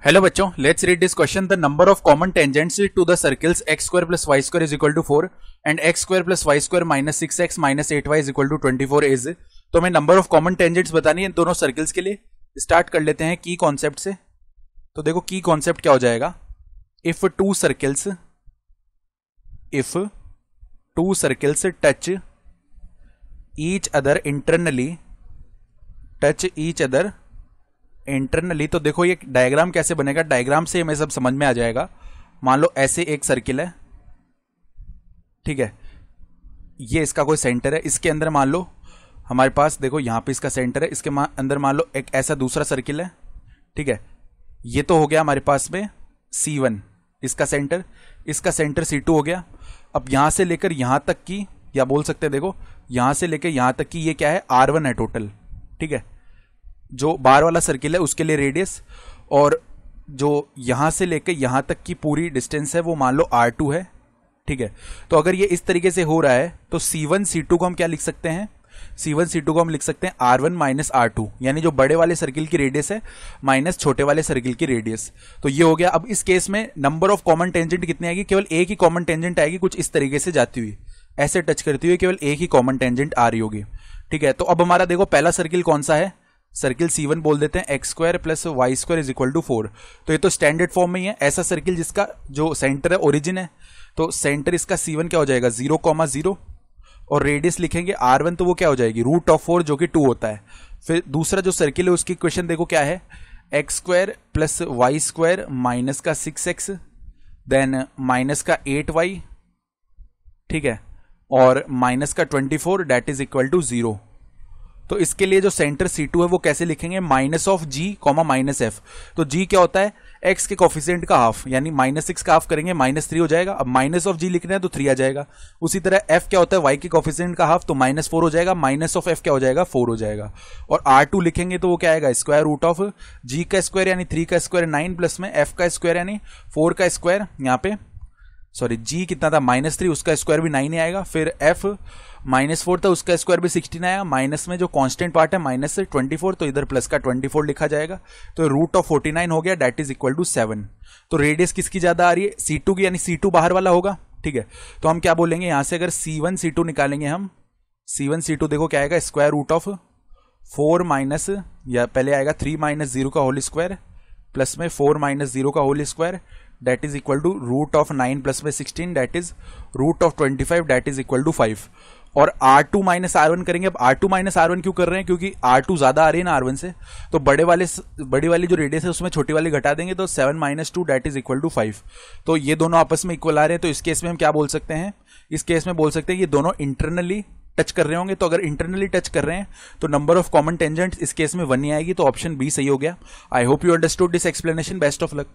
Hello बच्चों, let's read this question. The number of common tangents to the circles x square plus y square is equal to 4 and x square plus y square minus 6x minus 8y is equal to 24 is. तो हमें number of common tangents बतानी है इन दोनों circles के लिए। Start कर लेते हैं की कॉन्सेप्ट से। तो देखो की कॉन्सेप्ट क्या हो जाएगा। If two circles touch each other internally, तो देखो ये डायग्राम कैसे बनेगा, डायग्राम से हमें सब समझ में आ जाएगा। मान लो ऐसे एक सर्किल है, ठीक है, ये इसका कोई सेंटर है, इसके अंदर मान लो हमारे पास देखो यहां पे इसका सेंटर है, इसके अंदर मान लो एक ऐसा दूसरा सर्किल है, ठीक है। ये तो हो गया हमारे पास में C1 इसका सेंटर C2 हो गया। अब यहां से लेकर यहां तक की, या बोल सकते हैं देखो यहां से लेकर यहां तक की ये क्या है, R1 है टोटल, ठीक है। जो बाहर वाला सर्किल है उसके लिए रेडियस, और जो यहां से लेकर यहां तक की पूरी डिस्टेंस है वो मान लो R2 है, ठीक है। तो अगर ये इस तरीके से हो रहा है तो C1 C2 को हम क्या लिख सकते हैं, C1 C2 को हम लिख सकते हैं R1 माइनस R2, यानी जो बड़े वाले सर्किल की रेडियस है माइनस छोटे वाले सर्किल की रेडियस। तो ये हो गया। अब इस केस में नंबर ऑफ कॉमन टेंजेंट कितनी आएगी, केवल एक ही कॉमन टेंजेंट आएगी, कुछ इस तरीके से जाती हुई, ऐसे टच करती हुई केवल एक ही कॉमन टेंजेंट आ रही होगी, ठीक है। तो अब हमारा देखो पहला सर्किल कौन सा है, सर्किल C1 बोल देते हैं, x square plus y square is equal to 4। तो ये तो स्टैंडर्ड फॉर्म में ही है। ऐसा सर्किल जिसका जो सेंटर है ओरिजिन है, तो सेंटर इसका C1 क्या हो जाएगा 0,0, और रेडियस लिखेंगे R1, तो वो क्या हो जाएगी √4 जो कि 2 होता है। फिर दूसरा जो सर्किल है उसकी इक्वेशन देखो क्या है, x square plus y square minus का 6x देन माइनस का 8y, ठीक है, और माइनस का 24 दैट इज इक्वल टू 0। तो इसके लिए जो सेंटर C2 है वो कैसे लिखेंगे, minus of G comma minus F। तो G क्या होता है, X के कोफिशिएंट का हाफ, यानी -6 का हाफ करेंगे -3 हो जाएगा। अब माइनस ऑफ G लिखना है तो 3 आ जाएगा। उसी तरह F क्या होता है, Y के कोफिशिएंट का हाफ, तो -4 हो जाएगा, माइनस ऑफ F क्या हो जाएगा 4 हो जाएगा। और R2 लिखेंगे तो वो क्या आएगा, स्क्वायर रूट ऑफ G का स्क्वायर यानी 3 का स्क्वायर 9 प्लस में F का स्क्वायर यानी 4 का स्क्वायर, यहाँ पे सॉरी G कितना था -3, उसका स्क्वायर भी 9 ही आएगा। फिर F -4 था, उसका स्क्वायर भी 16 आया, माइनस में जो कांस्टेंट पार्ट है माइनस से 24, तो इधर प्लस का 24 लिखा जाएगा। तो √49 हो गया, दैट इज इक्वल टू 7। तो रेडियस किसकी ज्यादा आ रही है, C2 की, यानी C2 बाहर वाला होगा, ठीक है। तो हम क्या बोलेंगे यहां से, अगर C1 C2 निकालेंगे हम, C1 C2 देखो क्या आएगा, स्क्वायर रूट ऑफ 4 माइनस, या पहले आएगा 3 माइनस 0 का होल स्क्वायर प्लस में 4 माइनस 0 का whole square, that is equal to √9 plus में 16 that is √25 that is equal to 5। और R2 माइनस R1 करेंगे। अब R2 माइनस R1 क्यों कर रहे हैं, क्योंकि R2 ज्यादा आ रही है ना R1 से, तो बड़ी वाली जो रेडियस है उसमें छोटी वाली घटा देंगे, तो 7 minus 2 that is equal to 5। तो ये दोनों आपस में इक्वल आ रहे हैं। तो इस केस में हम क्या बोल सकते हैं, इस केस में बोल सकते हैं ये दोनों इंटरनली टच कर रहे होंगे। तो अगर इंटरनली टच कर रहे हैं तो नंबर ऑफ कॉमन टेंजेंट्स इस केस में 1 ही आएगी, तो ऑप्शन बी सही हो गया। I hope you understood this explanation. Best of luck.